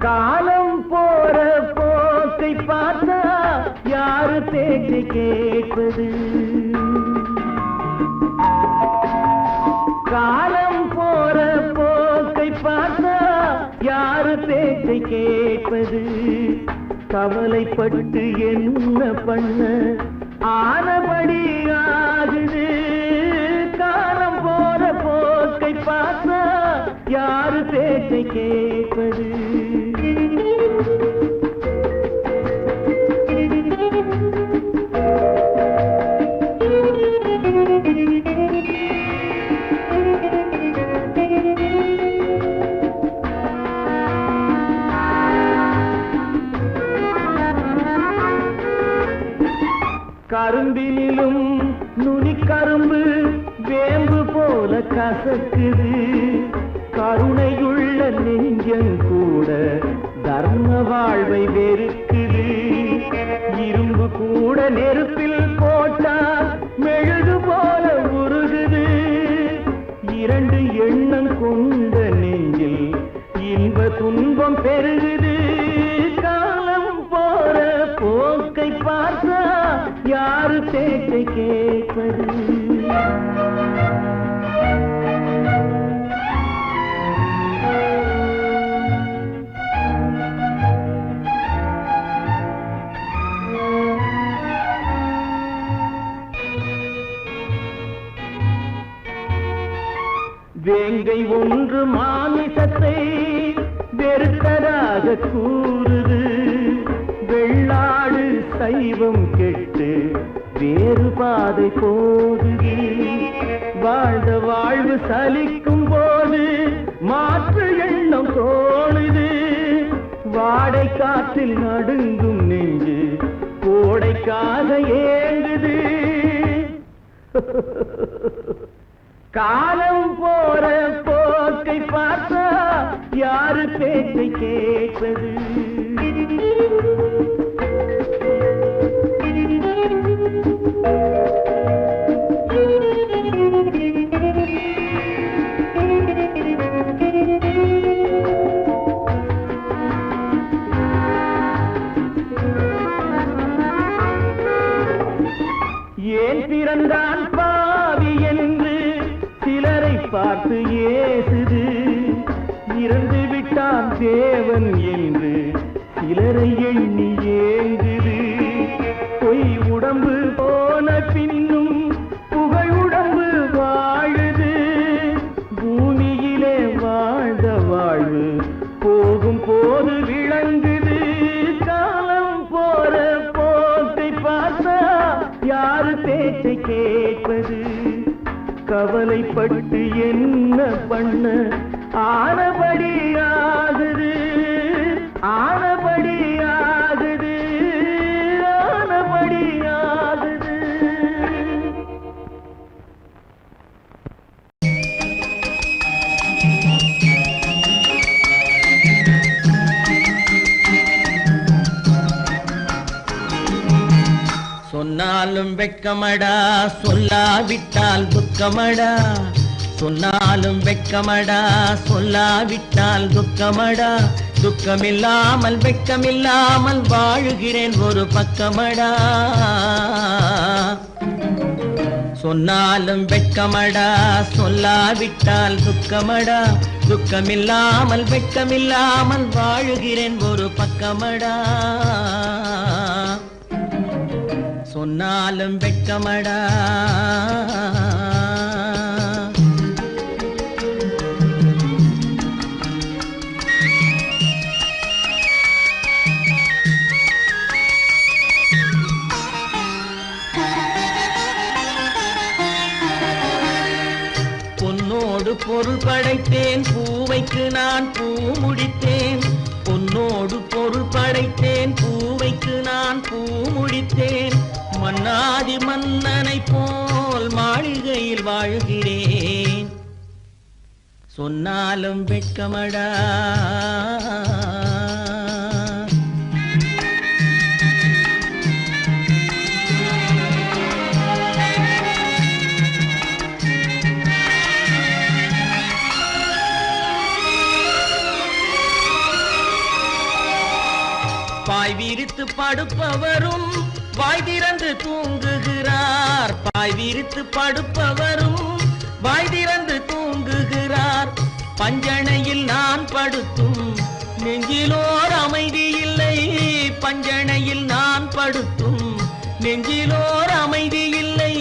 காலம் போற போக்கை பார்த்தா யாரு பேச்சை கேட்பது? காலம் போற போக்கை பார்த்தா யாரு பேச்சை கேட்பது? கவலைப்பட்டு என்ன பண்ண ஆனபடி ஆகுது. காலம் போற போக்கை பார்த்தா யாரு பேச்சை கேட்பது? கரும்பிலும் நுனி கரும்பு வேம்பு போல கசக்குது. கருணையுள்ள நெஞ்சம் கூட தர்ம வாழ்வை வெறுக்குது. இரும்பு கூட நெருப்பில் போட்டா மெழுகு போல உருகுது. இரண்டு எண்ணம் கொண்ட நெஞ்சில் இன்ப துன்பம் பெருகுது. காலம் போற போக்கை பார்த்தா யாரு பேச்சை கேட்பது? வேங்கை ஒன்று மாமிசத்தை வெறுத்ததாக கூறுது. வெள்ளாடு சைவம் கெட்டு வேறு பாதை போகுது. வாழ்ந்த வாழ்வு சலிக்கும் போது மாற்று எண்ணம் தோணுது. வாடை காற்றில் நடுங்கும் நெஞ்சு கோடைக்காக ஏங்குது. காலம் போற போக்கை பார்த்தா யாரு பேச்சை கேட்பது? ஏன் பிறந்தான் பாவி என்று சிலரை பார்த்து ஏசுது. இறந்து விட்டான் தேவன் என்று சிலரை எண்ணி ஏங்குது. பொய் உடம்பு போன பின்னும் புகழ் உடம்பு வாழுது. பூமியிலே வாழ்ந்த வாழ்வு போகும் போது விளங்குது. காலம் போற போக்கை பார்த்தா யாரு பேச்சை கேட்பது? கவலைப்பட்டு என்ன பண்ண ஆனபடி ஆகுது. ஆனபடி ஆகுது. ஆனபடி ஆகுது. சொன்னாலும் வெட்கமடா, சொல்லாவிட்டால் துக்கமடா. சொன்னாலும் வெட்கமடா, சொல்லாவிட்டால் துக்கமடா. துக்கமில்லாமல் வெட்கமில்லாமல் வாழுகிறேன் ஒரு பக்கமடா. சொன்னாலும் வெட்கமடா, சொல்லாவிட்டால் துக்கமடா. துக்கமில்லாமல் வெட்கமில்லாமல் வாழுகிறேன் ஒரு பக்கமடா. சொன்னாலும் வெட்கமடா. பொன்னோடு பொருள் படைத்தேன், பூவைக்கு நான் பூ முடித்தேன். பொன்னோடு பொருள் படைத்தேன், பூவைக்கு நான் பூ முடித்தேன். மன்னாதி மன்னனை போல் மாளிகையில் வாழ்கிறேன். சொன்னாலும் வெட்கமடா. பாய் விரித்து படுப்பவரும் வாய் திறந்து தூங்குகிறார். பாய் விரித்து படுப்பவரும் வாய் திறந்து தூங்குகிறார். பஞ்சணையில் நான் படுத்தும் நெஞ்சிலோர் அமைதி இல்லை. பஞ்சணையில் நான் படுத்தும் நெஞ்சிலோர் அமைதி இல்லை.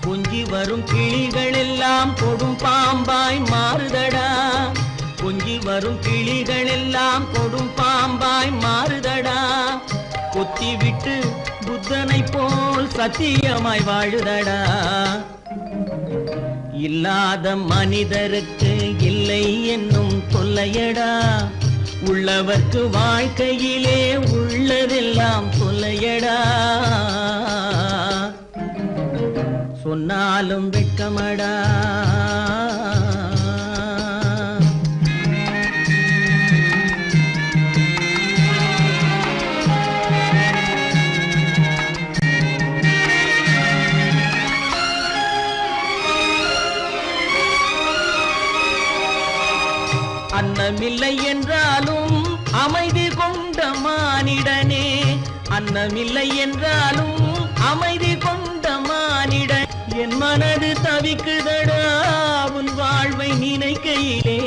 கொஞ்சி வரும் கிளிகள் எல்லாம் கொடும் பாம்பாய் மாறுதடா. கொஞ்சி வரும் கிளிகள் எல்லாம் கொடும் பாம்பாய் மாறுதடா. கொத்தி விட்டு புத்தனை போல் சத்தியமாய் வாழுதடா. இல்லாத மனிதருக்கு இல்லை என்னும் தொல்லையடா. உள்ளவர்க்கு வாழ்க்கையிலே உள்ளதெல்லாம் தொல்லையடா. சொன்னாலும் வெட்கமடா. அன்னமில்லை என்றாலும் அமைதி கொண்ட மானிடனே. அன்னமில்லை என்றாலும் அமைதி கொண்ட மானிடன். என் மனது தவிக்குதடா உன் வாழ்வை நினைக்கையிலே.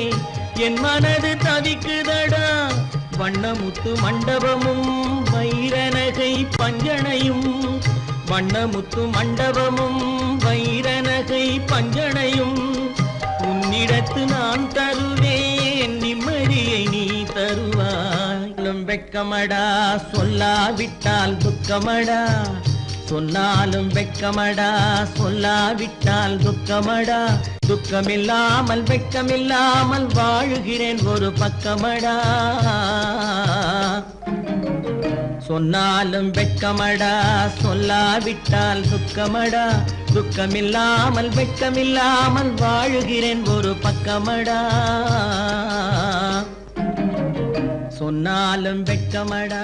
என் மனது தவிக்குதடா. வண்ணமுத்து மண்டபமும் வைரநகை பஞ்சணையும். வண்ணமுத்து மண்டபமும் வைரநகை பஞ்சணையும். உன்னிடத்து நான் தருவேன் நிம்மதியை நீ தருவாய். வெட்கமடா சொல்லாவிட்டால் துக்கமடா. சொன்னாலும் வெட்கமடா சொல்லாவிட்டால் துக்கமடா. துக்கமில்லாமல் வெட்கமில்லாமல் வாழுகிறேன் ஒரு பக்கமடா. சொன்னாலும் வெட்கமடா சொல்லாவிட்டால் துக்கமடா. துக்கமில்லாமல் வெட்கமில்லாமல் வாழுகிறேன் ஒரு பக்கமடா. சொன்னாலும் வெட்கமடா.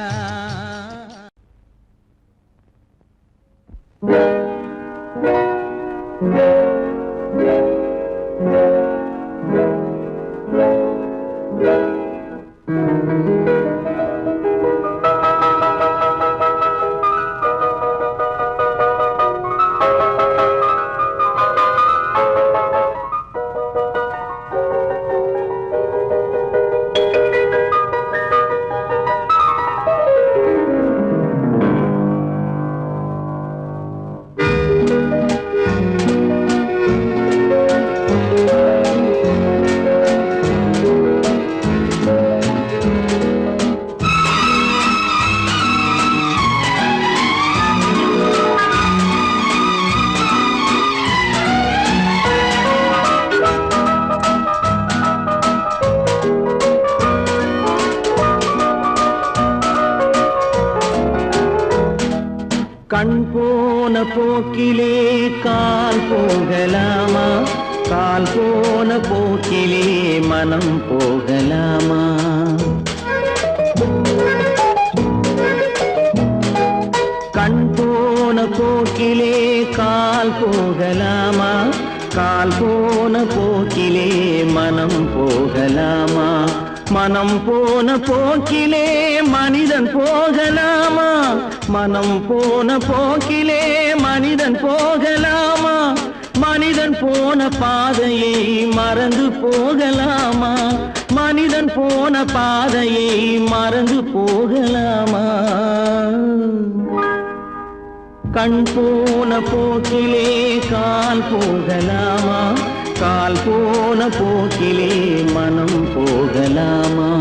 கண் போன போக்கிலே கால் போகலாமா. கால் போன போக்கிலே மனம் போகலாமா. கண் போன போக்கிலே கால் போகலாமா. கால் போன போக்கிலே மனம் போகலாமா. மனம் போன போக்கிலே மனிதன் போகலாமா. மனம் போன போக்கிலே மனிதன் போகலாமா. மனிதன் போன பாதையை மறந்து போகலாமா. மனிதன் போன பாதையை மறந்து போகலாமா. கண் போன போக்கிலே கால் போகலாமா. கால் போன போக்கிலே மனம் போகலாமா.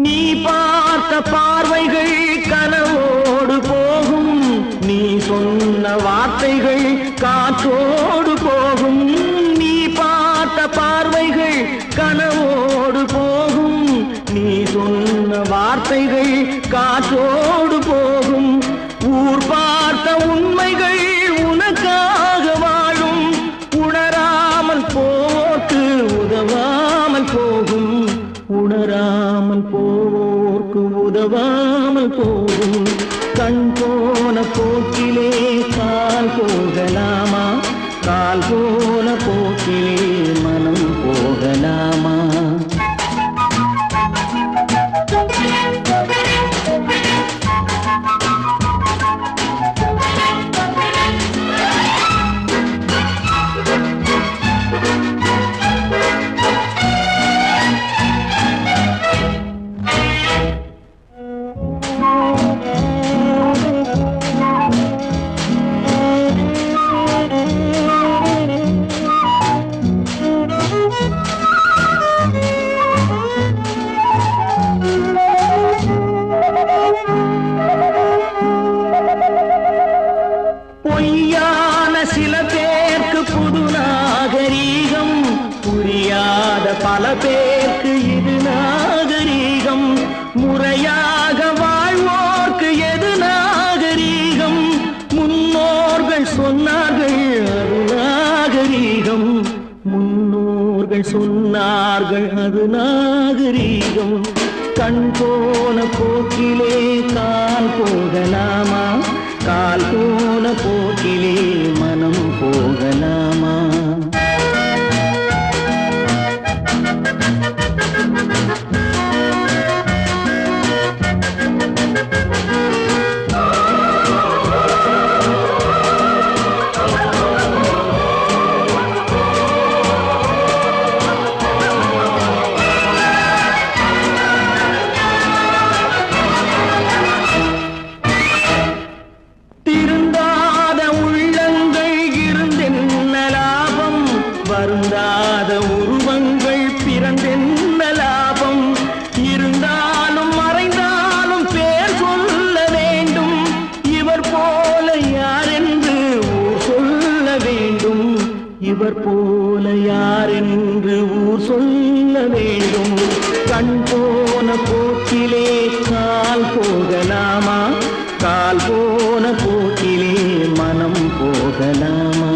நீ பார்த்த பார்வைகள் கனவோடு போகும். நீ சொன்ன வார்த்தைகள் காற்றோடு போகும். நீ பார்த்த பார்வைகள் கனவோடு போகும். நீ சொன்ன வார்த்தைகள் காற்றோடு போகும். ஊர் பார்த்த உண்மைகள் உனக்காக வாழும். போகும் கண் போன போக்கிலே கால் போகலாமா கால் போன போக்கிலே மனம் போகலாமா பொய்யான சில பேருக்கு புது நாகரீகம் புரியாத பல பேருக்கு இது நாகரீகம் முறையாக வாழ்வோர்க்கு எது நாகரீகம் முன்னோர்கள் சொன்னார்கள் அது நாகரீகம் முன்னோர்கள் சொன்னார்கள் அது நாகரீகம் கண் போன போக்கிலே கால் போகலாமா கால் போன போக்கிலே மனம் போகலாமா திருந்தாத உள்ளங்கள் இருந்தென்ன லாபம் வருந்தாத உருவங்கள் பிறந்தென்ன லாபம் இருந்தாலும் மறைந்தாலும் பேர் சொல்ல வேண்டும் இவர் போல யாரென்று ஊர் சொல்ல வேண்டும் இவர் போல யாரென்று ஊர் சொல்ல வேண்டும் கண் போன போக்கிலே கால் போகலாமா கால் போன போக்கிலே மனம் போகலாமா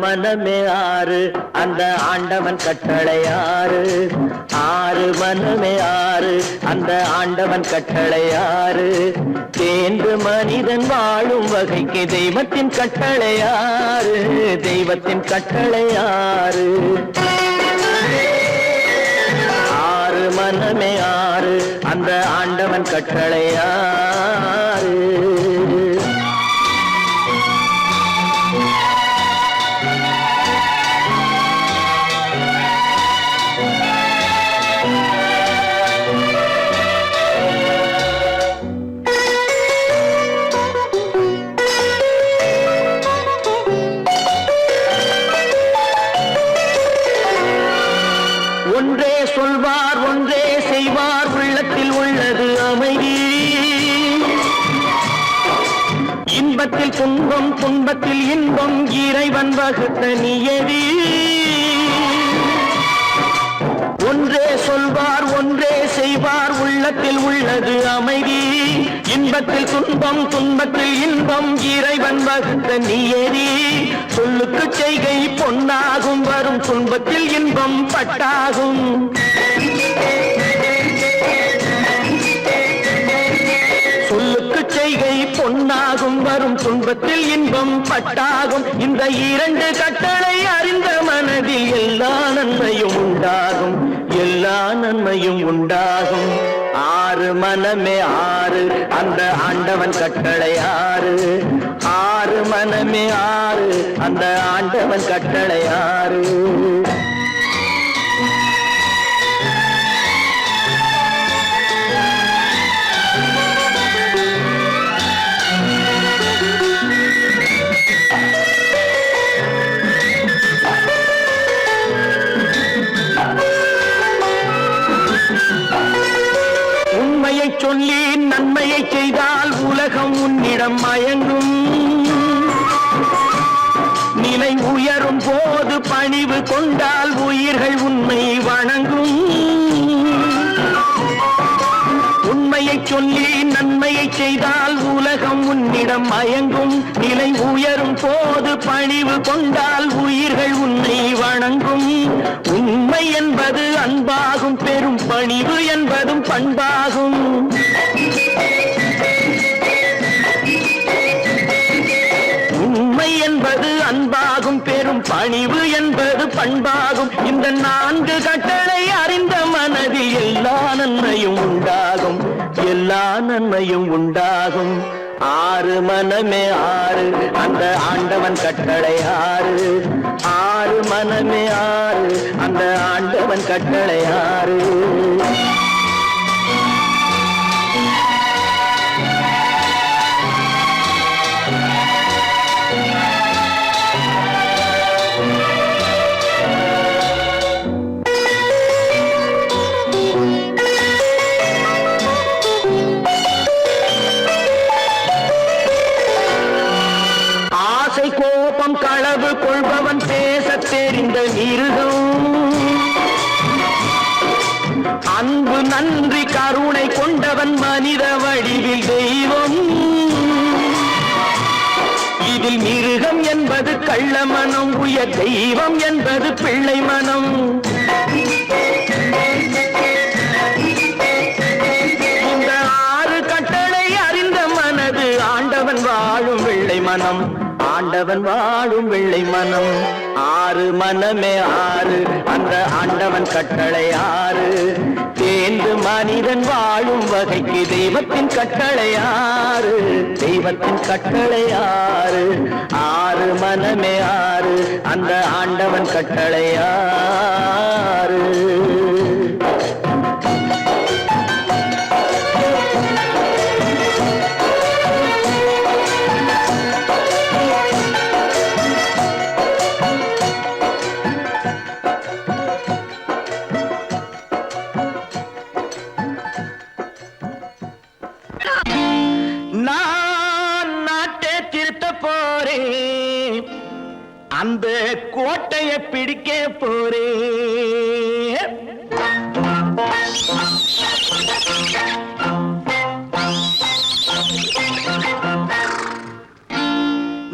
மனமே ஆறு அந்த ஆண்டவன் கட்டளை ஆறு ஆறு மனமே ஆறு அந்த ஆண்டவன் கட்டளை ஆறு தேர்ந்து மனிதன் வாழும் வகைக்கு தெய்வத்தின் கட்டளை ஆறு தெய்வத்தின் கட்டளை ஆறு ஆறு மனமே ஆறு அந்த ஆண்டவன் கட்டளை ஆறு ஒன்றே சொல்வார் ஒன்றே செய்வார் உள்ளத்தில் உள்ளது அமைதி இன்பத்தில் துன்பம் துன்பத்தில் இன்பம் இறைவன் வகுத்த நியதி ஒன்றே சொல்வார் ஒன்றே செய்வார் உள்ளத்தில் உள்ளது அமைதி இன்பத்தில் துன்பம் துன்பத்தில் இன்பம் இறைவன் வகுத்த நியதி சொல்லுக்கு செய்கை பொன்னாகும் வரும் துன்பத்தில் இன்பம் பட்டாகும் சொல்லுக்கு செய்கை பொன்னாகும் வரும் துன்பத்தில் இன்பம் பட்டாகும் இந்த இரண்டு கட்டளை அறிந்த மனதில் எல்லா நன்மையும் உண்டாகும் எல்லா நன்மையும் உண்டாகும் ஆறு மனமே ஆறு அந்த ஆண்டவன் கட்டளை ஆறு ஆறு மனமே ஆறு அந்த ஆண்டவன் கட்டளை ஆறு உலகம் உன்னிடம் மயங்கும் நிலை உயரும் போது பணிவு கொண்டால் உயிர்கள் உன்னை வணங்கும் உண்மையை சொல்லி நன்மையை செய்தால் உலகம் உன்னிடம் மயங்கும் நிலை உயரும் போது பணிவு கொண்டால் உயிர்கள் உன்னை வணங்கும் உண்மை என்பது அன்பாகும் பெரும் பணிவு என்பதும் பண்பாகும் உண்மை என்பது அன்பாகும் பெரும் பணிவு என்பது பண்பாகும் இந்த 4 கட்டளை அறிந்த மனதில் எல்லா நன்மையும் உண்டாகும் எல்லா நன்மையும் உண்டாகும் 6 மனமே 6 அந்த ஆண்டவன் கட்டளை 6 6 மனமே 6 அந்த ஆண்டவன் கட்டளை 6 கோபம் களவு கொள்பவன் பேச தெரிந்த மிருகம் அன்பு நன்றி கருணை கொண்டவன் மனித வடிவில் தெய்வம் இதில் மிருகம் என்பது கள்ள மனம் உயர் தெய்வம் என்பது பிள்ளை மனம் இந்த 6 கட்டளை அறிந்த மனது ஆண்டவன் வாழும் வெள்ளை மனம் ஆண்டவன் வாழும் வெள்ளை மனம் 6 மனமே 6 அந்த ஆண்டவன் கட்டளை 6 தேர்ந்து மனிதன் வாழும் வகைக்கு தெய்வத்தின் கட்டளை 6 தெய்வத்தின் கட்டளை 6 6 மனமே 6 அந்த ஆண்டவன் கட்டளை 6 அந்த கோட்டையை பிடிக்க போறேன்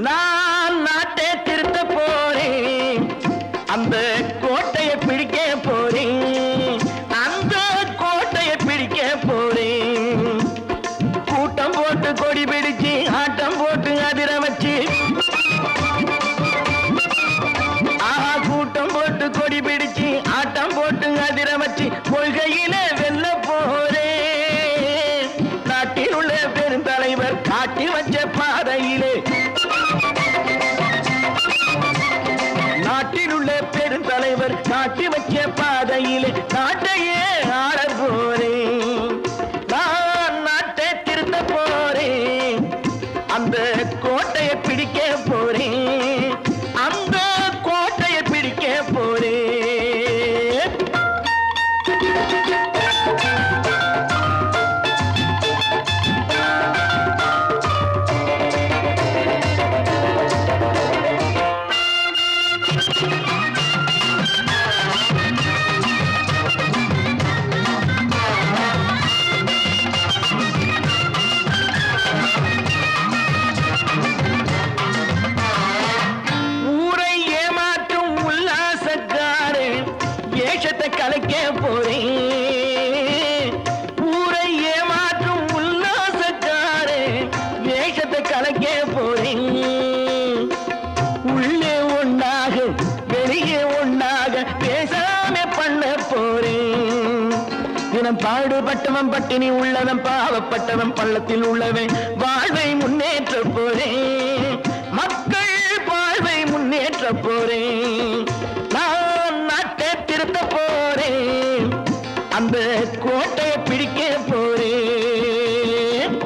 நான் நாட்டை திருத்த போறேன் அந்த கோட்டையை பிடிக்க போறேன் அந்த கோட்டையை பிடிக்க போறேன் கூட்டம் போட்டு கொடி பிடிச்சு ஆட்டம் போட்டு அதிர வச்சு கொடி பிடிச்சு ஆட்டம் போட்டு அதிர வச்சு கொள்கையில வெல்ல போறேன் நாட்டில் உள்ள பெருந்தலைவர் காட்டி வச்ச பாதையிலே நாட்டில் உள்ள பெருந்தலைவர் காட்டி வச்ச பாதையிலே நாட்டையே ஆள போறேன் நான் நாட்டை திருத்த போறேன் அந்த கோட்டையை பிடிக்க போறேன் அந்த கோட்டையை பிடிக்க போறேன் கலைக்க போறேன் ஊரை ஏமாற்றும் உல்லாசக்காரே வேஷத்தை கலைக்க போறேன் உள்ளே ஒண்ணாக வெளியே ஒண்ணாக பேசாம பண்ண போறேன் தினம் பாடுபட்டவன் பட்டினி உள்ளவன் பாவப்பட்டவன் பள்ளத்தில் உள்ளவன் வாழ்வை முன்னேற்ற போறேன் மக்கள் வாழ்வை முன்னேற்ற போறேன் நான் நாட்டை திருத்த போறேன் அந்த கோட்டையை பிடிக்க போறேன்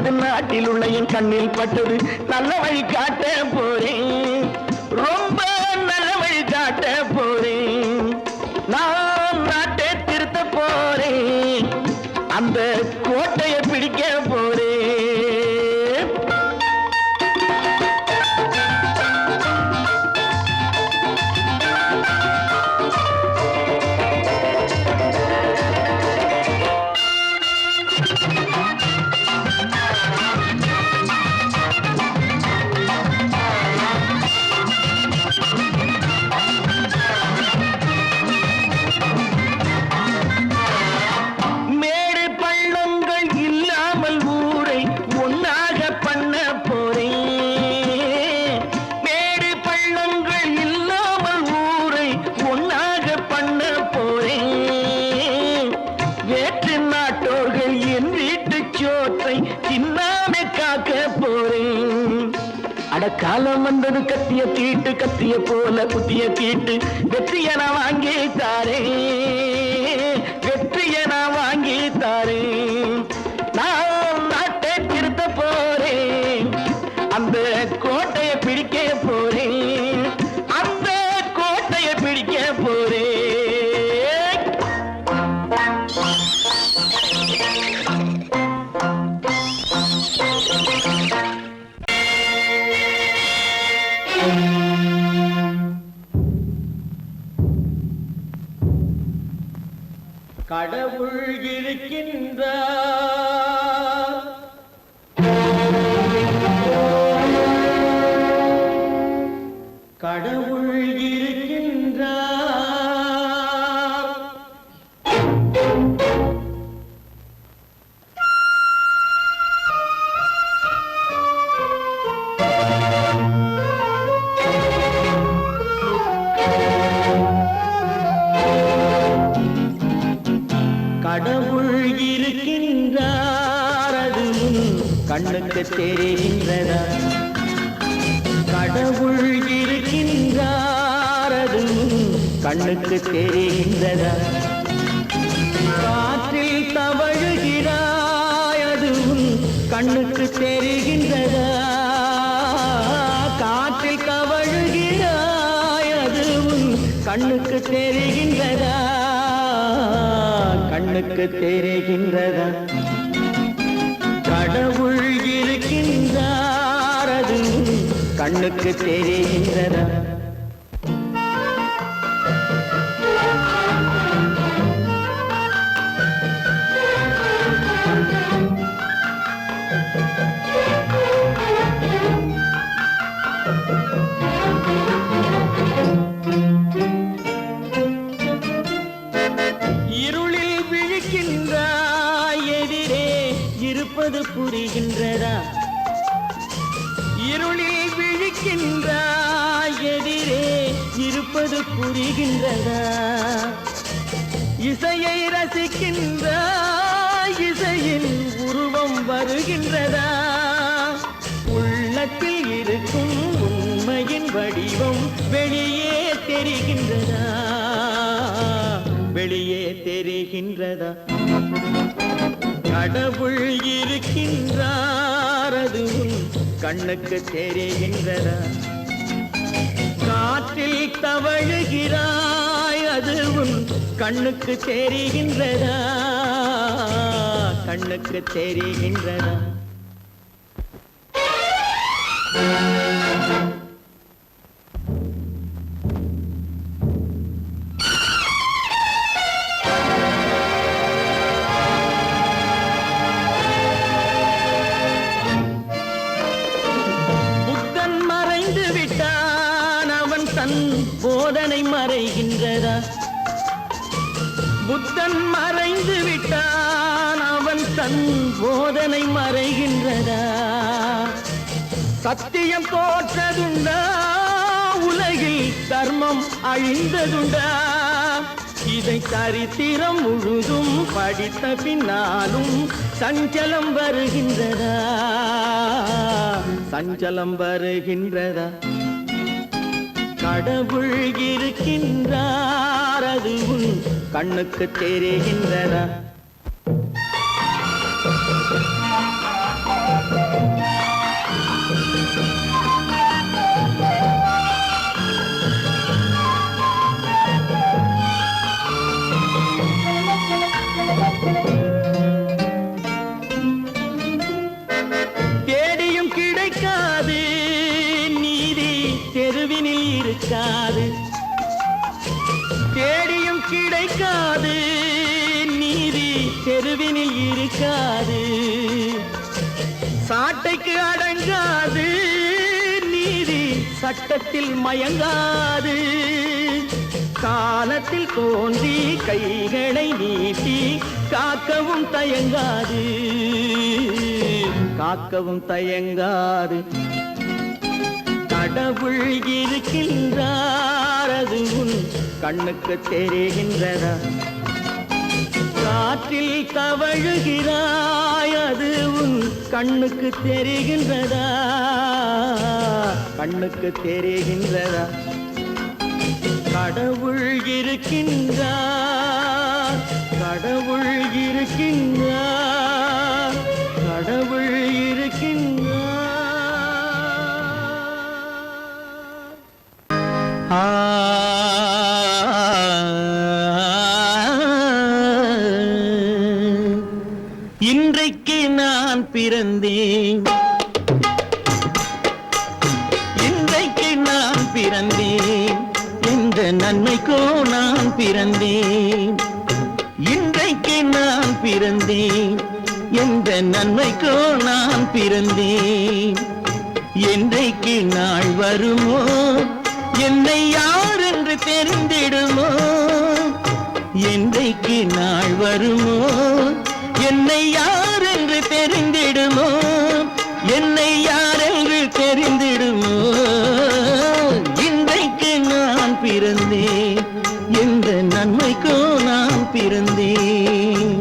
பட்டது நாட்டில் உள்ள என் கண்ணில் பட்டது நல்ல வழி காட்ட போறேன் ரொம்ப நல்ல வழி காட்ட போறேன் நான் நாட்டை திருத்த போறேன் அந்த கோட்டையை பிடிக்க போறேன் காலம் வந்தது கத்திய போல புத்திய தீட்டு வெற்றிய நான் வாங்கி தாரே நான் நாட்டை திருத்த போறேன் அந்த கோட்டையை பிடிக்க போறேன் அந்த கோட்டையை பிடிக்க போறேன் கடவுள் இருக்கின்றார் கடவுள் இருக்கின்றார் கடவுள் இருக்கின்றார் அது கண்ணுக்கு தெரிகின்றதா கடவுள் இருக்கின்றார் அது கண்ணுக்கு தெரிகின்றதா காற்றில் தவழுகிறாய் அது கண்ணுக்கு தெரிகின்றதா காற்றில் தவழுகிறாய் அது கண்ணுக்கு தெரிகின்றதா கண்ணுக்கு தெரிகின்றதா கடவுள் இருக்கின்றார் அது கண்ணுக்கு தெரிகின்றதா இருப்பது புரிகின்றதா இருளில் விழிக்கின்றாய் எதிரே இருப்பது புரிகின்றதா இசையை ரசிக்கின்றாய் இசையின் உருவம் வருகின்றதா உள்ளத்தில் இருக்கும் உண்மையின் வடிவம் வெளியே தெரிகின்றதா வெளியே தெரிகின்றதா கடவுள் இருக்கின்றார் அது கண்ணுக்கு தெரிகின்றதா காற்றில் தவழுகிறாய் அது கண்ணுக்கு தெரிகின்றதா கண்ணுக்கு தெரிகின்றதா போதனை மறைகின்றதா புத்தன் மறைந்து விட்டான் அவன் தன் போதனை மறைகின்றதா சத்தியம் தோற்றதுண்டா உலகில் தர்மம் அழிந்ததுண்டா இதை சரித்திரம் முழுதும் படித்த பின்னாலும் சஞ்சலம் வருகின்றதா சஞ்சலம் வருகின்றதா கடவுள் இருக்கின்றார் அது கண்ணுக்கு தெரிகின்றதா வார்த்தைக்கு அடங்காது, நீதி சட்டத்தில் மயங்காது. காலத்தில் தோன்றி கைகளை நீட்டி காக்கவும் தயங்காது, காக்கவும் தயங்காது. கடவுள் இருக்கின்றார், அது உன் கண்ணுக்கு தெரிகின்றதா? காற்றில் தவழுகிறாய், அது உன் கண்ணுக்கு தெரிகின்றதா? கண்ணுக்கு தெரிகின்றதா? கடவுள் இருக்கின்றார், கடவுள் இருக்கின்றார், கடவுள் இருக்கின்றார். இன்றைக்கு நான் பிறந்தேன், இன்றைக்கு நான் பிறந்தேன், இந்த நன்மைக்கோ நான் பிறந்தேன். இன்றைக்கு நான் பிறந்தேன், எந்த நன்மைக்கோ நான் பிறந்தேன். என்றைக்கு நாள் வருமோ என்னை யார் என்று தெரிந்திடுமோ? என்றைக்கு நாள் வருமோ என்னை யார் என்று தெரிந்திடுமோ? என்னை யார் என்று தெரிந்திடுமோ? இன்றைக்கு நான் பிறந்தேன், எந்த நன்மைக்கோ நான் பிறந்தேன்.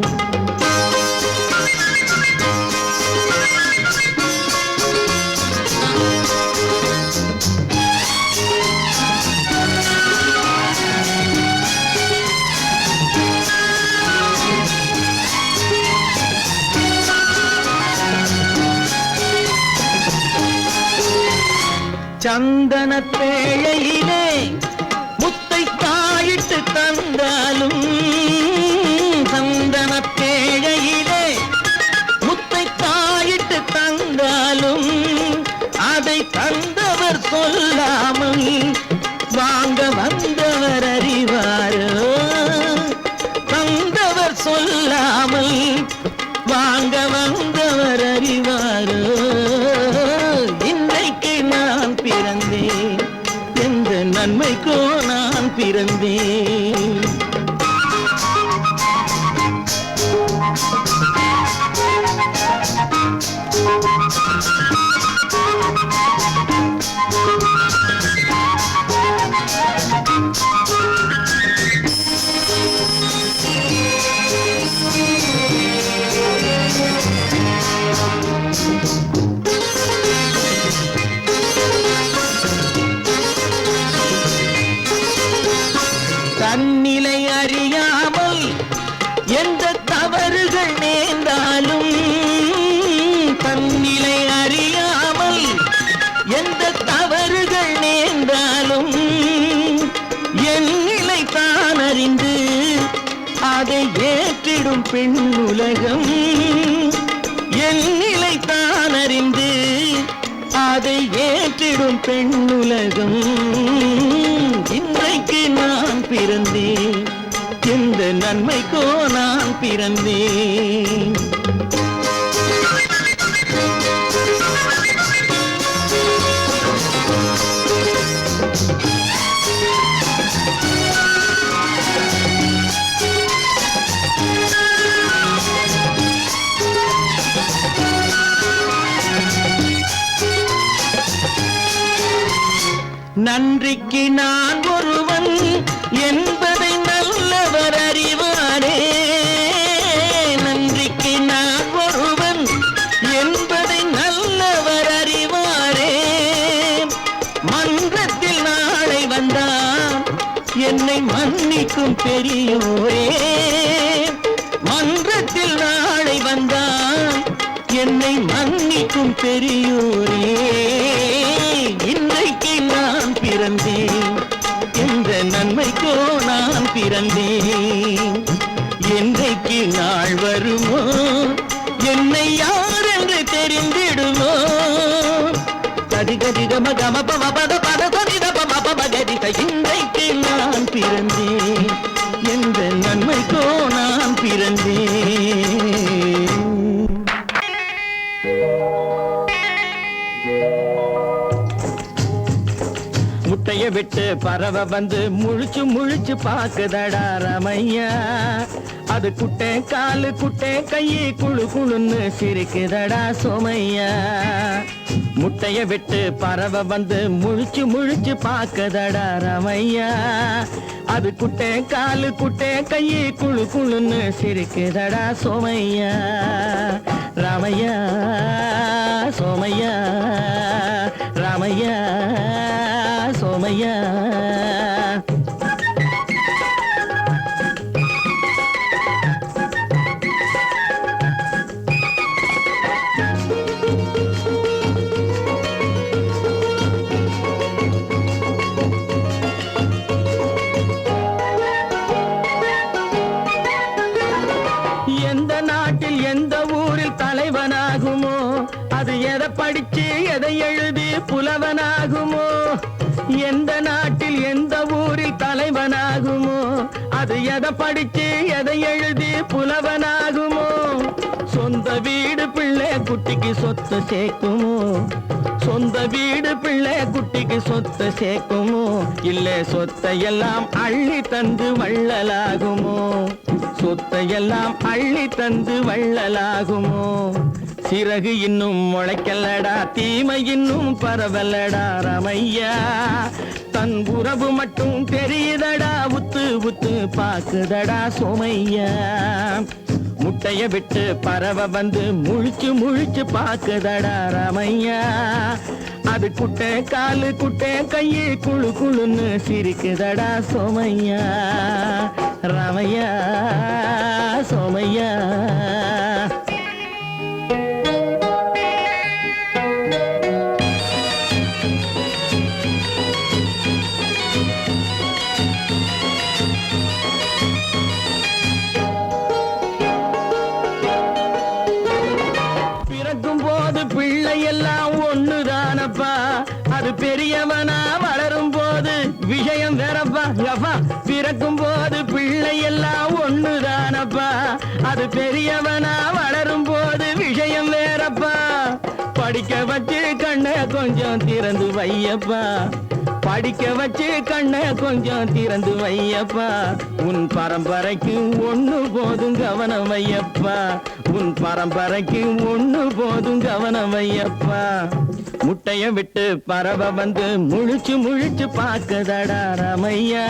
சந்தனப் பேழையிலே முத்தை காயிட்டு தந்தாலும், சந்தனப் பேழையிலே முத்தை காயிட்டு தந்தாலும், அதை தந்தவர் சொல்லாமல் வாங்க வந்தவர் அறிவாரோ? தந்தவர் சொல்லாமல் வாங்க வந்தவர் அறிவாரோ? பிறந்தேன், எந்த நன்மைக்கோ நான் பிறந்தேன். தன்னிலை அறியாமல் எந்த தவறுகள் நேர்ந்தாலும், தன்னிலை அறியாமல் எந்த தவறுகள் நேர்ந்தாலும், என் நிலை தான் அறிந்து அதை ஏற்றிடும் பெண் உலகம். என் நிலை தான் அறிந்து அதை ஏற்றிடும் பெண் உலகம். இன்றைக்கு நான் பிறந்தேன், எந்த நன்மைக்கோ நான் பிறந்தேன். நன்றிக்கு நான் ஒருவன் என்பதை நல்லவர் அறிவாரே. நன்றிக்கு நான் ஒருவன் என்பதை நல்லவர் அறிவாரே. மன்றத்தில் நாளை வந்தான் என்னை மன்னிக்கும் பெரியோரே. மன்றத்தில் நாளை வந்தான் என்னை மன்னிக்கும் பெரியோரே. இன்றைக்கு நான் பிறந்தேன், எந்த நன்மைக்கோ நான் பிறந்தேன். என்றைக்கு நாள் வருமோ என்னை யார் என்று தெரிந்திடுமோ? கதிகதி கம கம பம பத பத சதித பம பம கதித. இன்றைக்கு நான் பிறந்தேன், எந்த நன்மைக்கோ நான் பிறந்தேன். முட்டைய விட்டு பறவை வந்து முழிச்சு முழிச்சு பாக்குதடா ரமையா. அது குட்டை காலு குட்டை கையை குழு குழுன்னு சிரிக்குதடா சோமையா. முட்டைய விட்டு பறவை வந்து முழிச்சு முழிச்சு பாக்குதடா ரமையா. அது குட்டை காலு குட்டை கையை குழு குழுன்னு சிரிக்குதடா சோமையா. ராமையா சோமையா ராமையா சோமையா. எந்த நாட்டில் எந்த ஊரில் தலைவனாகுமோ, அது எதை படிச்சு எதை எழுதி புலவனாகுமோ. எந்த நாட்டில் எந்த ஊரில் தலைவனாகுமோ, அது எதை படிச்சு எதை எழுதி புலவனாகுமோ. சொந்த வீடு பிள்ளை குட்டிக்கு சொத்து சேர்க்குமோ, சொந்த வீடு பிள்ளை குட்டிக்கு சொத்து சேர்க்குமோ. இல்ல சொத்தையெல்லாம் அள்ளி தந்து வள்ளலாகுமோ, சொத்தையெல்லாம் அள்ளி தந்து வள்ளலாகுமோ. சிறகு இன்னும் முளைக்கல்லடா, தீமை இன்னும் பரவலடா ரமையா. தன் உறவு மட்டும் தெரியுதடா, உத்து உத்து பாக்குதடா சோமையா. முட்டைய விட்டு பறவை வந்து முழிச்சு முழிச்சு பாக்குதடா ரமையா. அது குட்டை காலு குட்டை கையை குழு குழுன்னு சிரிக்குதடா சோமையா. ராமையா சோமையா. பிறக்கும் போது பிள்ளை எல்லாம் ஒண்ணுதானப்பா, அது பெரியவனா வளரும் போது விஷயம் வேறப்பா. பிறக்கும் போது பிள்ளை எல்லாம் ஒண்ணுதானப்பா, அது பெரியவனா வளரும் போது விஷயம் வேறப்பா. படிக்க வச்சு கண்ணை கொஞ்சம் திறந்து வையப்பா, படிக்க வச்சு கண்ணை கொஞ்சம் திறந்து வையப்பா. உன் பரம்பரைக்கு ஒண்ணு போதும் கவனம் வையப்பா, உன் பரம்பரைக்கு ஒண்ணு போதும் கவனம் வையப்பா. முட்டைய விட்டு பறவை வந்து முழிச்சு முழிச்சு பாக்குதடா ரமையா.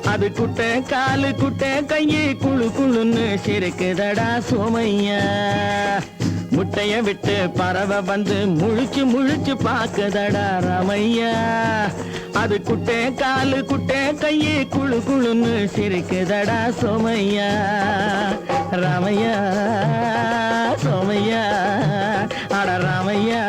அது குட்டை காலு குட்டை கையை குழு குழுன்னு சிரிக்குதடா சோமையா. முட்டைய விட்டு பறவை வந்து முழிச்சு முழிச்சு பாக்குதடா ரமையா. அது குட்டை காலு குட்டை கையை குழு குழுன்னு சிரிக்குதடா சோமையா. ராமையா சோமையா அட ராமையா.